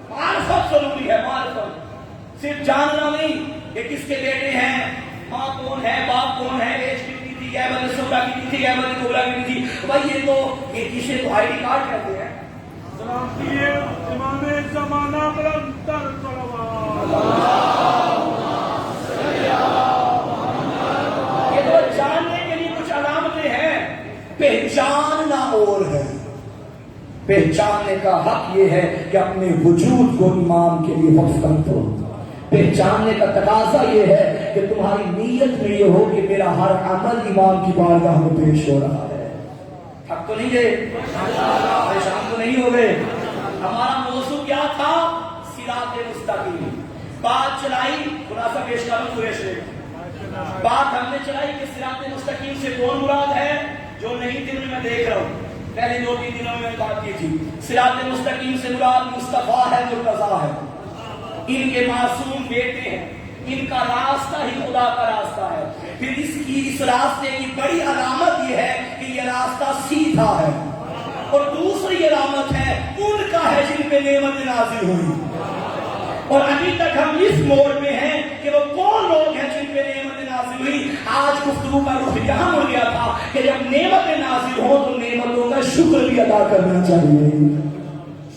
A: معرفت ضروری ہے۔ معرفت صرف جاننا نہیں کہ کس کے بیٹے ہیں، ماں کون ہے، باپ کون ہے، ایج کتنی تھی، گیبل سوٹا کتنی تھی، گیبل کوبرا کتنی تھی، بھائی یہ کسے تو آئی ڈی کارڈ کہتے ہیں۔
C: سلام کیے امام زمانہ بلندر
A: یہ تو جاننے کے لیے کچھ علامتیں ہیں، پہچاننا اور ہے۔ پہچاننے کا حق یہ ہے کہ اپنے وجود کو امام کے لیے وقف کر دو۔ پہچاننے کا تقاضا یہ ہے کہ تمہاری نیت میں یہ ہو کہ میرا ہر عمل امام کی بارگاہ میں پیش ہو رہا ہے. اب تو نہیں گئے، پریشان تو نہیں ہو گئے. ہمارا موضوع کیا تھا؟ صراط مستقیم. بات چلائی، خلاصہ پیش کروں قریش نے. بات ہم نے چلائی کہ صراط مستقیم سے کون مراد ہے. جو نہیں دن میں دیکھ رہا ہوں، پہلے 2-3 دنوں میں بات کی تھی. صراط مستقیم سے مراد مصطفیٰ ہے، مرتضیٰ ہے، ان کے معصوم بیٹے ہیں. ان کا راستہ ہی خدا کا راستہ ہے. پھر اس راستے کی بڑی علامت یہ ہے کہ یہ راستہ سیدھا ہے. اور دوسری علامت ہے ان کا ہے جن پہ نعمت نازل ہوئی. اور ابھی تک ہم اس موڑ میں ہیں کہ وہ کون لوگ ہیں جن پہ نعمت نازل ہوئی. آج گفتگو کا رخ یہاں ہو گیا تھا کہ جب نعمت نازل ہو تو نعمتوں کا شکر بھی ادا کرنا چاہیے.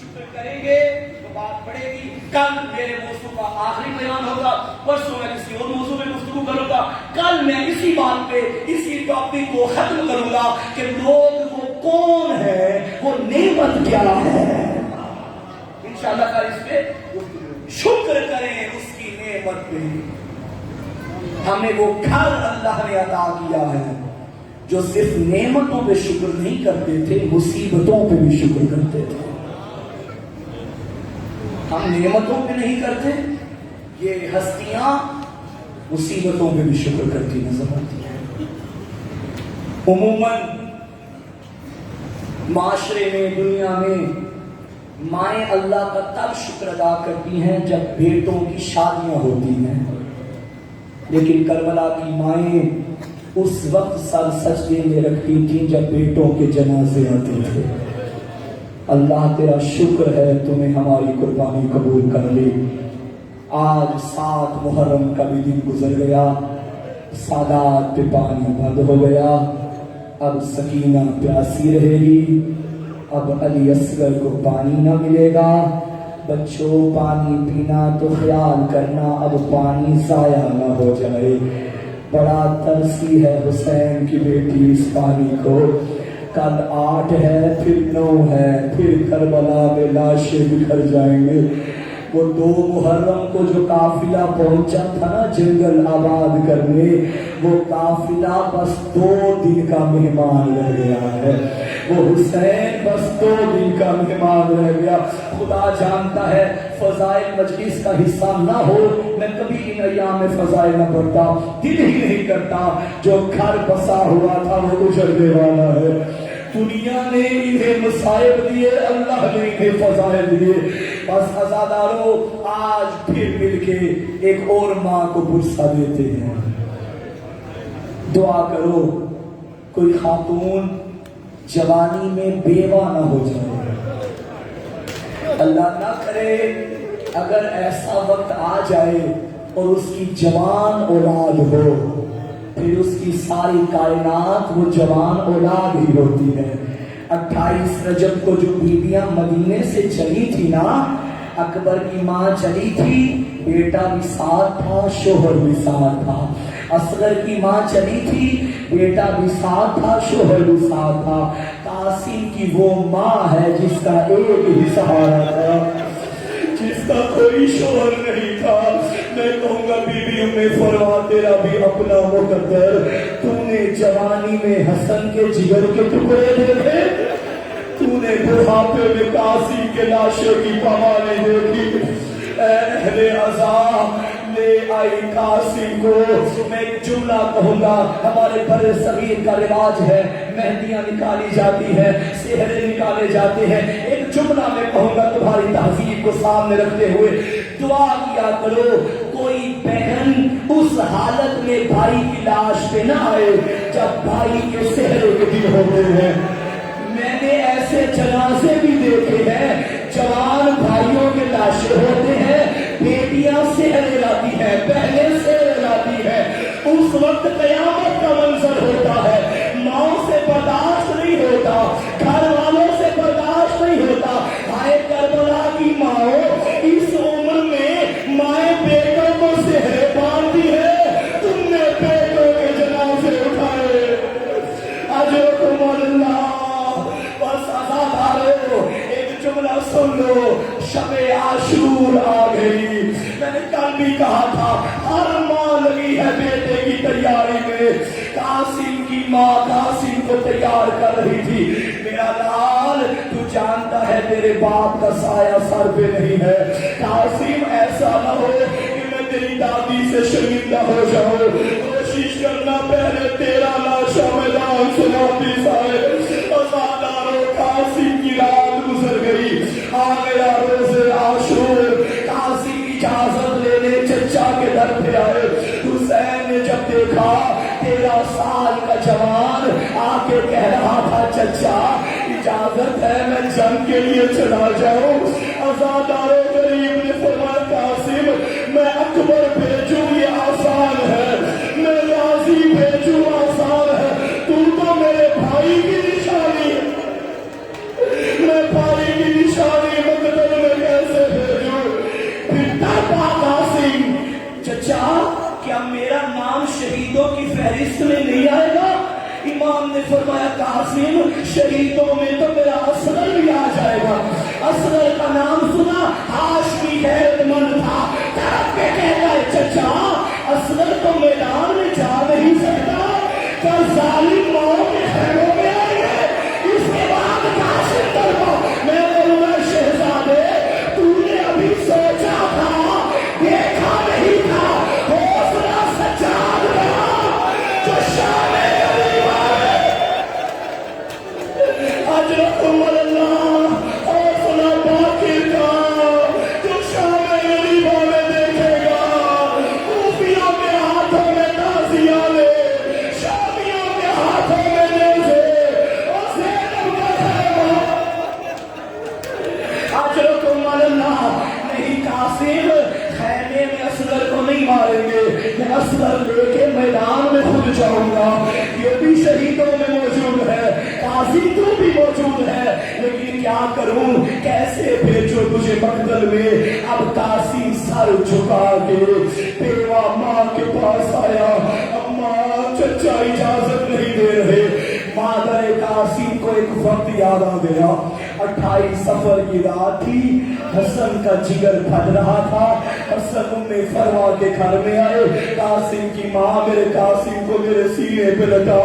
A: شکر کریں گے تو بات بڑھے گی. کل میرے موضوع کا آخری بیان ہوگا، پرسوں میں کسی اور موضوع میں گفتگو کروں گا. کل میں اسی بات پہ اسی ٹاپک کو ختم کروں گا کہ لوگ وہ کون ہے، وہ نعمت کیا ہے. انشاءاللہ کل اس پہ شکر کریں اس کی نعمت پہ. ہمیں وہ گھر اللہ نے عطا کیا ہے جو صرف نعمتوں پہ شکر نہیں کرتے تھے، مصیبتوں پہ بھی شکر کرتے تھے. ہم نعمتوں پہ نہیں کرتے، یہ ہستیاں مصیبتوں پہ بھی شکر کرتی نظر آتی ہیں. عموماً معاشرے میں، دنیا میں مائیں اللہ کا تب شکر ادا کرتی ہیں جب بیٹوں کی شادیاں ہوتی ہیں. لیکن کربلا کی مائیں اس وقت سر سجدے میں رکھتی تھیں جب بیٹوں کے جنازے آتے تھے. اللہ تیرا شکر ہے تمہیں ہماری قربانی قبول کر لی. آج 7 محرم کا بھی دن گزر گیا، سادات پہ پانی بند ہو گیا. اب سکینہ پیاسی رہے گی، اب علی اصغر کو پانی نہ ملے گا. بچوں پانی پینا تو خیال کرنا اب پانی ضائع نہ ہو جائے. بڑا ترسی ہے حسین کی بیٹی اس پانی کو. کل 8 ہے، پھر 9 ہے، پھر کربلا میں لاشیں بکھر جائیں گے. وہ 2 محرم کو جو قافلہ پہنچا تھا نا جنگل آباد کرنے، وہ قافلہ بس 2 دن کا مہمان رہ گیا ہے. وہ حسین بس 2 دن کا مہمان رہ گیا. خدا جانتا ہے فضائل مجلس کا حصہ نہ ہو میں کبھی ان ایام میں فضائل نہ پڑھتا. دل ہی نہیں کرتا. جو گھر بسا ہوا تھا وہ اجڑنے والا ہے. دنیا نے انہیں مصائب دیے، اللہ نے انہیں فضائل دیے. بس عزادارو آج پھر مل کے ایک اور ماں کو برسہ دیتے ہیں. دعا کرو کوئی خاتون جوانی میں بیوہ نہ ہو جائے. اللہ نہ کرے اگر ایسا وقت آ جائے اور اس کی جوان اولاد ہو، پھر اس کی ساری کائنات وہ جوان اولاد ہی ہوتی ہے. 28 رجب کو جو بیویاں مدینے سے چلی تھی نا، اکبر کی ماں چلی تھی، بیٹا بھی ساتھ تھا، شوہر بھی ساتھ تھا. اصغر کی ماں چلی تھی، بیٹا بھی ساتھ تھا، شوہر بھی ساتھ تھا. قاسم کی وہ ماں ہے جس کا ایک ہی سہارا تھا، جس کا کوئی شوہر نہیں تھا. میں کہوں گا بیوی میں فرما تیرا بھی اپنا مقدر. تو نے جوانی میں حسن کے جگر کے ٹکڑے دیکھے، تو نے بڑھاپے میں قاسم کے لاشوں کی پوالیں دیکھی. اے اہل عذاب لے آئی قاسم کو. میں ایک جملہ کہوں گا، ہمارے بر صغیر کا رواج ہے، مہندیاں نکالی جاتی ہے، سہرے نکالے جاتے ہیں. ایک جملہ میں کہوں گا تمہاری تہذیب کو سامنے رکھتے ہوئے، دعا کیا کرو کوئی بہن اس حالت میں بھائی کی لاش پہ نہ آئے جب بھائی کے سہرے کے دن ہوتے ہیں. میں نے ایسے جنازے بھی دیکھے ہیں، جوان بھائیوں کے لاشیں ہوتے ہیں، بیٹیاں سہرے لاتی ہیں، پہلے سہرے لاتی ہیں. اس وقت قیامت کا منظر ہوتا ہے. ماؤں سے برداشت نہیں ہوتا، گھر والوں سے برداشت نہیں ہوتا. ہائے کربلا کی ماؤں، اس عمر میں مائیں بیٹوں کو سہرے باندھتی ہے، تم نے بیٹوں کے جنازے اٹھائے. اجرکم اللہ. بس عزادارو ایک جملہ سن لو، شب عاشور آ گئی. میں نے کل بھی کہا میں قاسم کی ماں قاسم کو تیار کر رہی تھی. میرا لال تو جانتا ہے تیرے باپ کا سایہ سر پہ نہیں ہے. قاسم ایسا نہ ہو کہ میں تیری دادی سے شرمندہ ہو جاؤں. کوشش کرنا پہلے تیرا لاشا میدان سے واپس آئے. ازادارو قاسم کی رات گزر گئی. آ گیا روز عاشور. قاسم اجازت لینے چچا کے در پہ آئے. حسین نے جب دیکھا 13 سال کا جوان آ کے کہہ رہا تھا چچا اجازت ہے میں جنگ کے لیے چلا جاؤں. ازادارو غریب نے فرمایا قاسم میں اکبر بھیجوں یہ آسان ہے, میں غازی بھیجوں آسان ہے, تو میرے بھائی کی نشانی ہے. میں بھائی کی نشانی مقتل میں کیسے بھیجوں. پھر تڑپا قاسم چچا کیا میرا نام شہیدوں کی فہرست میں نہیں آئے گا. امام نے فرمایا قاسم شہیدوں میں تو میرا اصغر بھی آ جائے گا. اصغر کا نام سنا ہاشمی غیرت مند تھا. تڑپ کے کہتا ہے چچا اصغر تو میدان میں جا نہیں سکتا, کیا ظالم موت کے خیموں میں آئے گے. اس کے بعد قاسم تڑپا. میں بولوں گا شہزادے تو نے ابھی سوچا تھا دیکھا نہیں تھا, حوصلہ سجاد رہا جو شام اجرکم اللہ حوصلہ باقی کا جو شام غریبہ میں دیکھے گا. کوفیوں کے ہاتھوں میں تازیاں لے, شامیوں کے ہاتھوں میں نیزے, اور زینب کا خیمہ. اجرکم اللہ. نہیں قاسم خیمے میں اصغر کو نہیں ماریں گے, میں اصغر لے کے میدان میں خود جاؤں گا. یہ بھی شہیدوں میں موجود ہے, قاسم تو بھی موجود ہے, لیکن کیا کروں کیسے بھیجو تجھے مقتل میں. اب قاسم سر جھکا کے بیوہ ماں کے پاس آیا. اماں چچا اجازت نہیں دے رہے. مادر قاسم کو ایک وقت یاد آ گیا. 28 صفر کی رات تھی. حسن کا جگر پھٹ رہا تھا. حسن ام فروا کے گھر میں آئے. قاسم کی ماں میرے قاسم کو میرے سینے پہ لٹا.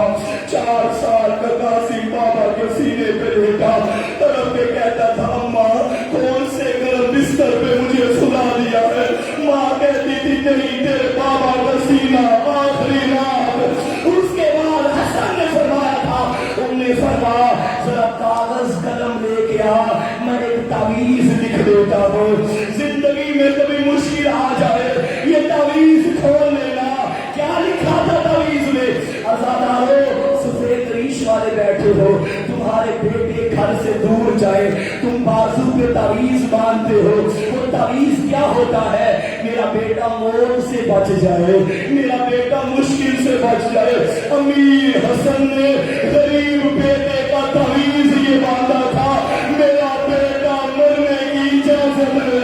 A: 4 سال کا قاسم بابا کے سینے پہ لیٹا. طرف پہ کہتا تھا اماں کون سے گرم بستر پہ مجھے سلا دیا ہے. ماں کہتی تھی نہیں تیرے بابا کا سینہ آخری رات. اس کے بعد حسن نے فرمایا تھا انہوں نے فرمایا ذرا کاغذ قلم لے کے آ, میں ایک تعویذ لکھ دیتا ہوں. زندگی میں کبھی مشکل آ جائے یہ تعویذ کھول لینا. کیا لکھا تھا تعویذ میں؟ ازادارو سفید ریش والے بیٹھے ہو, تمہارے بیٹے گھر سے دور جائے, تم بازو پہ تعویذ باندھتے ہو. وہ تعویذ کیا ہوتا ہے؟ میرا بیٹا موت سے بچ جائے, میرا بیٹا مشکل سے بچ جائے. امیر حسن نے غریب بیٹے کا تعویذ یہ باندھا تھا میرا بیٹا مرنے کی اجازت لے,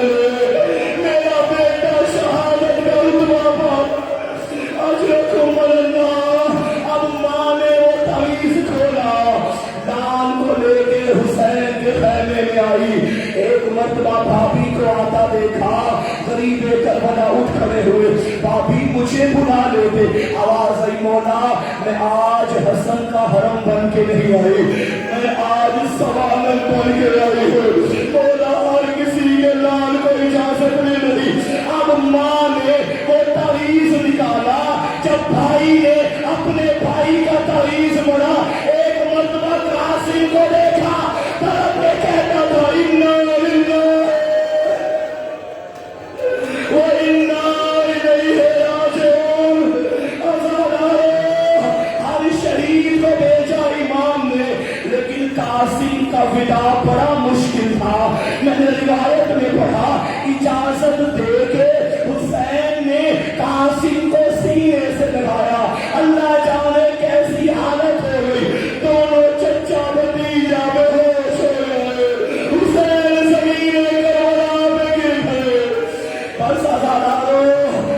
A: میرا بیٹا شہادت کا رتبہ پا. اجرکم اللہ. اب ماں نے وہ تعویذ کھولا, دان کو لے کے حسین کے خیمے میں آئی. ایک مرتبہ بھابھی کو آتا دیکھا. غریب کربلا اٹھ کھڑے ہوئے. بھابھی مجھے بلا لیتے. آواز آئی مولا میں آج حسن کا حرم بن کے نہیں آئی, میں آج سوالن بن کے آئی ہوں. مولا ہر کسی کے لال کو اجازت نہیں دی. اب ماں نے وہ تعویذ نکالا. جب بھائی نے اپنے بھائی کا تعویذ مڑا, ایک مرتبہ قاسم کو دیکھا. طرف میں کہتا تھا انا للہ و انا الیہ راجعون. ہر شہید کو بھیجا امام نے, لیکن قاسم کا ودا بڑا مشکل تھا. میں نے روایت میں پڑھا اجازت دے کے حسین نے قاسم کو سینے سے لگایا. اللہ جانے کیسی حالت ہو گئی. دونوں چچا بھتیجا بے ہوش ہو گئے. حسین زمین کربلا پہ گر پڑے. بس ازادارو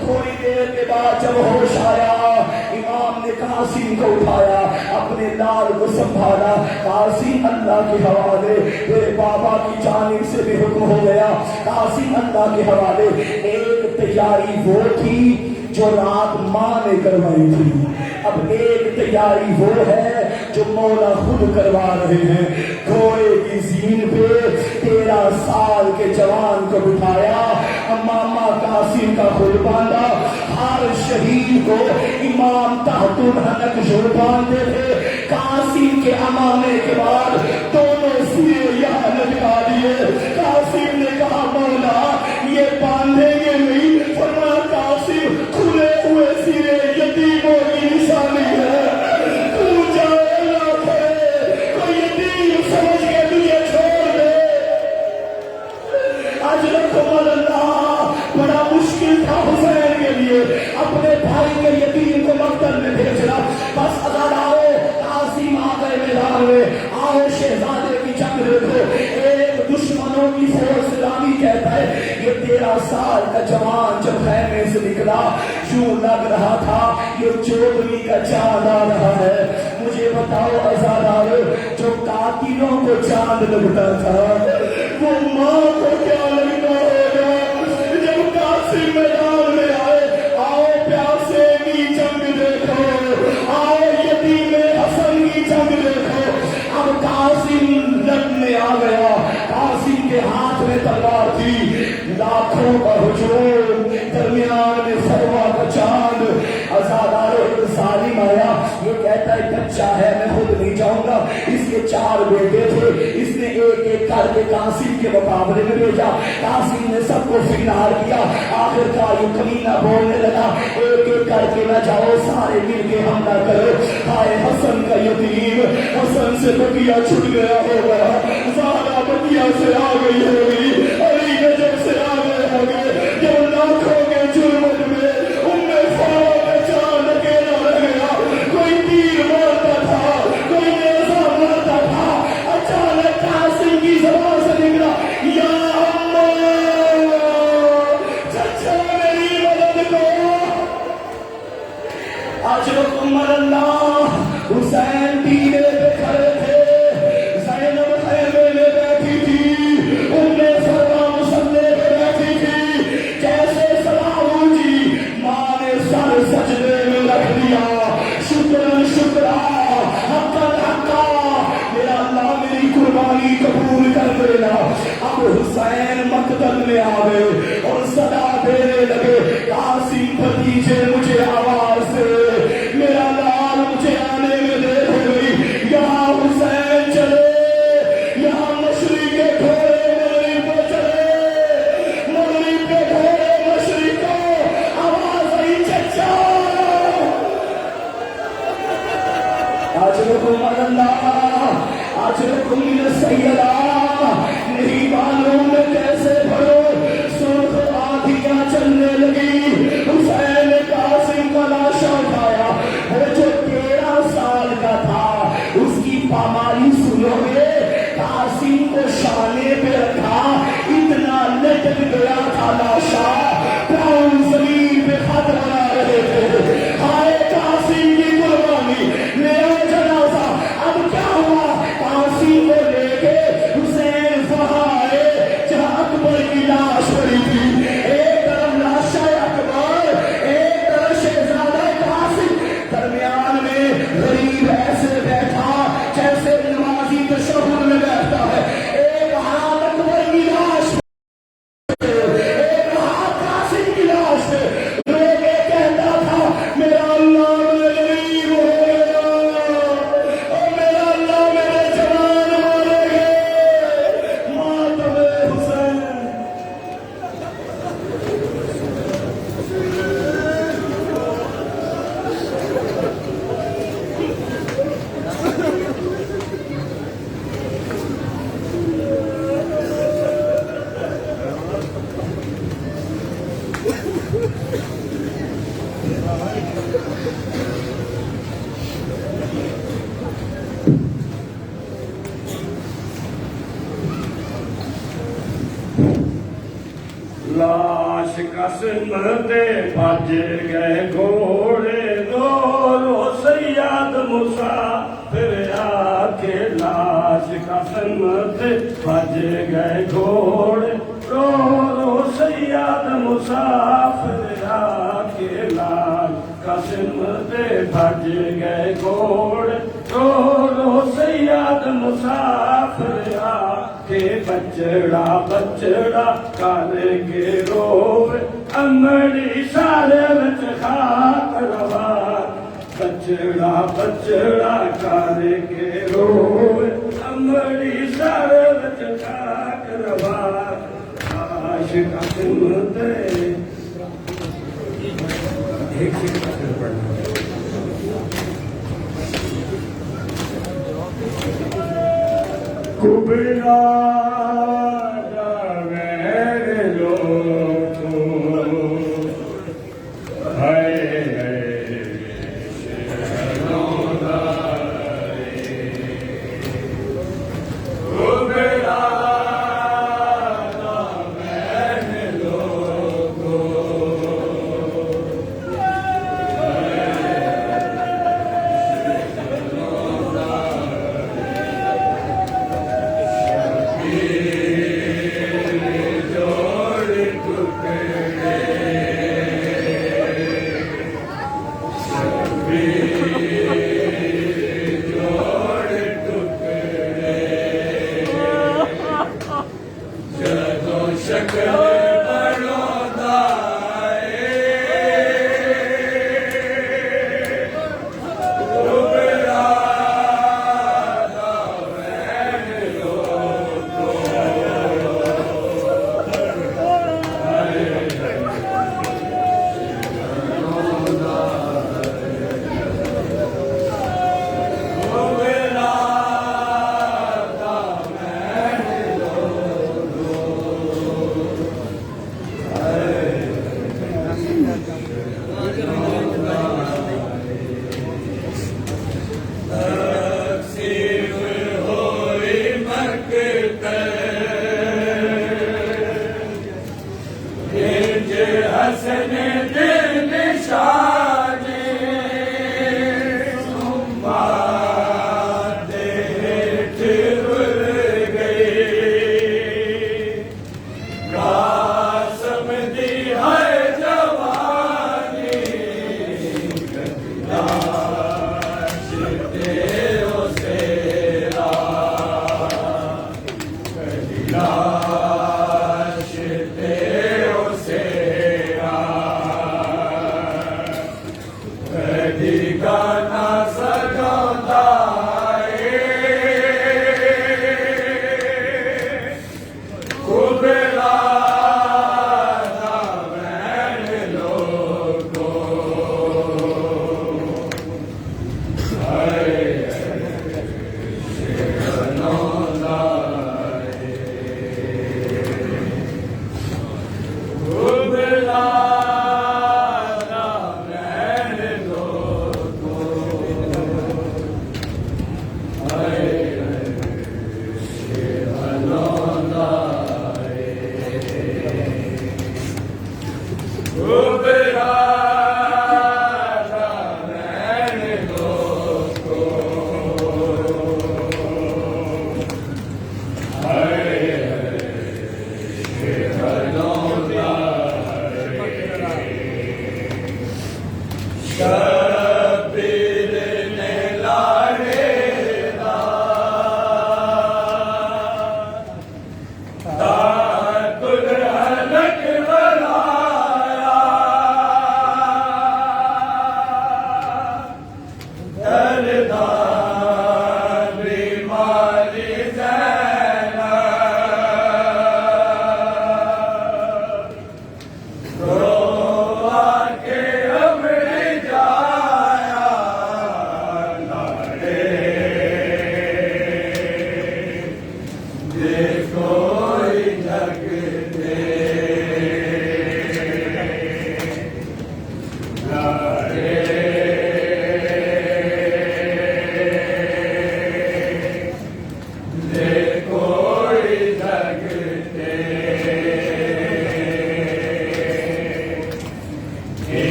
A: تھوڑی دیر کے بعد جب ہوش آیا امام نے قاسم کو اٹھایا, اپنے لال کو سنبھالا. قاسم اللہ کے حوالے, میرے بابا کی جانب سے بھی حکم ہو گیا قاسم اللہ کے حوالے. ایک تیاری وہ تھی جو رات ماں نے کروائی تھی، اب ایک تیاری وہ ہے جو مولا خود کروا رہے ہیں۔ گھوڑے کی زین پہ 13 سال کے جوان کو بٹھایا، امامہ قاسم کا خود باندھا۔ ہر شہید کو امام تحت الحنک جو باندھتے تھے، قاسم کے امامے کے بعد دونوں سرے یہاں لٹکا دیے۔ قاسم نے کہا مولا یہ باندھیں گے نہیں، فرمایا قاسم کھلے ہوئے سرے یتیموں کی نشانی ہے، تو جائے نہ کھڑے کوئی یتیم سمجھ کے تجھے چھوڑ دے۔ اجرکم اللہ، بڑا مشکل تھا حسین کے لیے اپنے بھائی کے یتیم کو مقتل میں بھیجنا۔ بس اگر آؤ قاسم آ گئے میدان میں، آؤ شہزادے کی جنگ دیکھو۔ ایک دشمنوں کی فوج سلامی کہتا ہے یہ 13 سال کا جوان جب خیمے سے نکلا یوں لگ رہا تھا یہ چودھری کا چاند آ رہا ہے۔ مجھے بتاؤ آزادار، جو قاتلوں کو چاند لگتا تھا وہ ماں کو کیا لگتا ہوگا جب قاسم میدان میں آئے۔ آؤ پیاسے کی جنگ دیکھو، آؤ یتیم حسن کی جنگ دیکھو۔ اب قاسم لڑنے آ گیا، قاسم کے ہاتھ میں تلوار تھی، لاکھوں کا ہجوم، درمیان میں سروا کا چاند۔ آزادار ظالم آیا، یہ کہتا ہے بچہ ہے میں خود نہیں جاؤں گا، اس کے 4 بیٹے تھے، اس نے ایک ایک کر کے قاسم کے مقابلے میں بھیجا۔ قاسم نے سب کو فنار کیا، آخر کار یہ کمینہ بولنے لگا ایک ایک کر کے نہ جاؤ، سارے مل کے حملہ کرو۔ ہائے حسن کا یتیم، حسن سے بقیہ چھٹ گیا ہوگا، زہرا بقیہ سے آ گئی ہوگی، علی نجف سے آ گئے ہوگے، جب لاکھوں کے جرمن میں فاروق کا چاند اکیلا رہ گیا۔ کوئی تیر مارتا تھا، کوئی نیزہ مارتا تھا، اچانک قاسم کی زبان سے نکلا یا اللہ چچا میری مدد کرو۔ اجرکم اللہ، حسین پیرے پہ کھڑے تھے، زینب خیمے میں بیٹھی تھی، ام سلمہ مصلے پہ بیٹھی تھی۔ جیسے سلام ہوئی ماں نے سر سجدے میں رکھ دیا، شکر شکرا حقا حقا، میرا اللہ میری قربانی قبول کر دینا۔ اب حسین مقتل میں آ گئے اور صدا دینے لگے قاسم بھتیجے مجھے آواز دے، میرا لال مجھے آنے میں دیر ہو گئی، یہاں حسین چلے، یہاں مشرق کے گھوڑے مغرب کو چلے، مغرب کے گھوڑے مشرق کو، آواز آئی چچا۔ اجرکم اللہ، اجرکم من السیدہ، نہیں معلوم کیسے بھرو سرخ آندھیاں چلنے لگی۔ حسین نے قاسم کا لاشا اٹھایا، وہ جو 13 سال کا تھا اس کی پامالی سنو گے، قاسم کو شانے پہ رکھا، اتنا لٹک گیا تھا لاشا، پاؤں زمین پہ خط بنا رہے تھے۔ ہائے قاسم کی قربانی، میرا جنازہ۔ اب کیا ہوا؟ قاسم کو لے کے حسین وہاں آئے جہاں اکبر کی لاش پڑی تھی، ایک طرف لاش اکبر، ایک طرف شہزادہ قاسم، درمیان میں غریب ایسے بیٹھا جیسے نمازی تشہد میں بیٹھتا ہے، ایک ہاتھ اکبر کی لاش پہ، ایک ہاتھ قاسم کی لاش پہ، رو کے کہتا تھا میرا اللہ میں غریب ہو گیا، اور میرا اللہ میرے جوان مارے گئے، ماتم حسین۔
C: لاش قسمتے بج گئے گھوڑے، رو سید مسافر آ کے، لاش قسمتے بج گئے گھوڑے، رو سید مسافر آ کے، لاش بھج گئے گھوڑے رو رو سیاد مسافر آ کے بچڑا بچڑا کر کے روے امڑی سارے وچ خاک روا بچڑا بچڑا کر کے روے امڑی سارے وچ خاک روا عاشق قسمت ایک سیکنڈ پڑھنا کبرا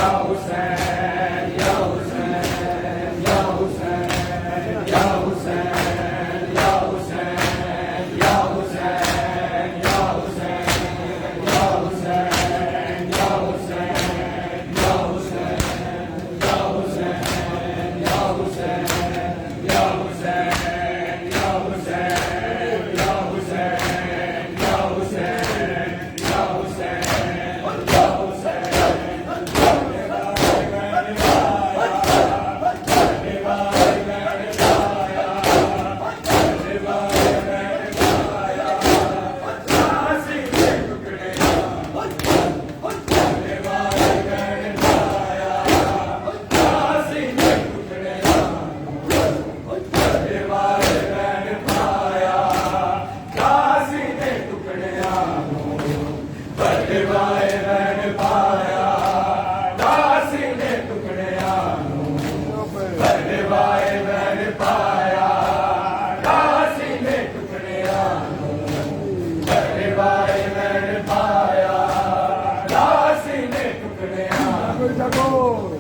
C: Hussein, Ya Hussein, Ya Hussein, Ya Hussein, Ya Hussein, Ya Hussein, Ya Hussein, Ya Hussein, Ya Hussein, Ya Hussein, Ya Hussein, Ya Hussein, Ya Hussein, Ya Hussein, Ya Hussein, Ya Hussein, Ya Hussein.
B: Jago.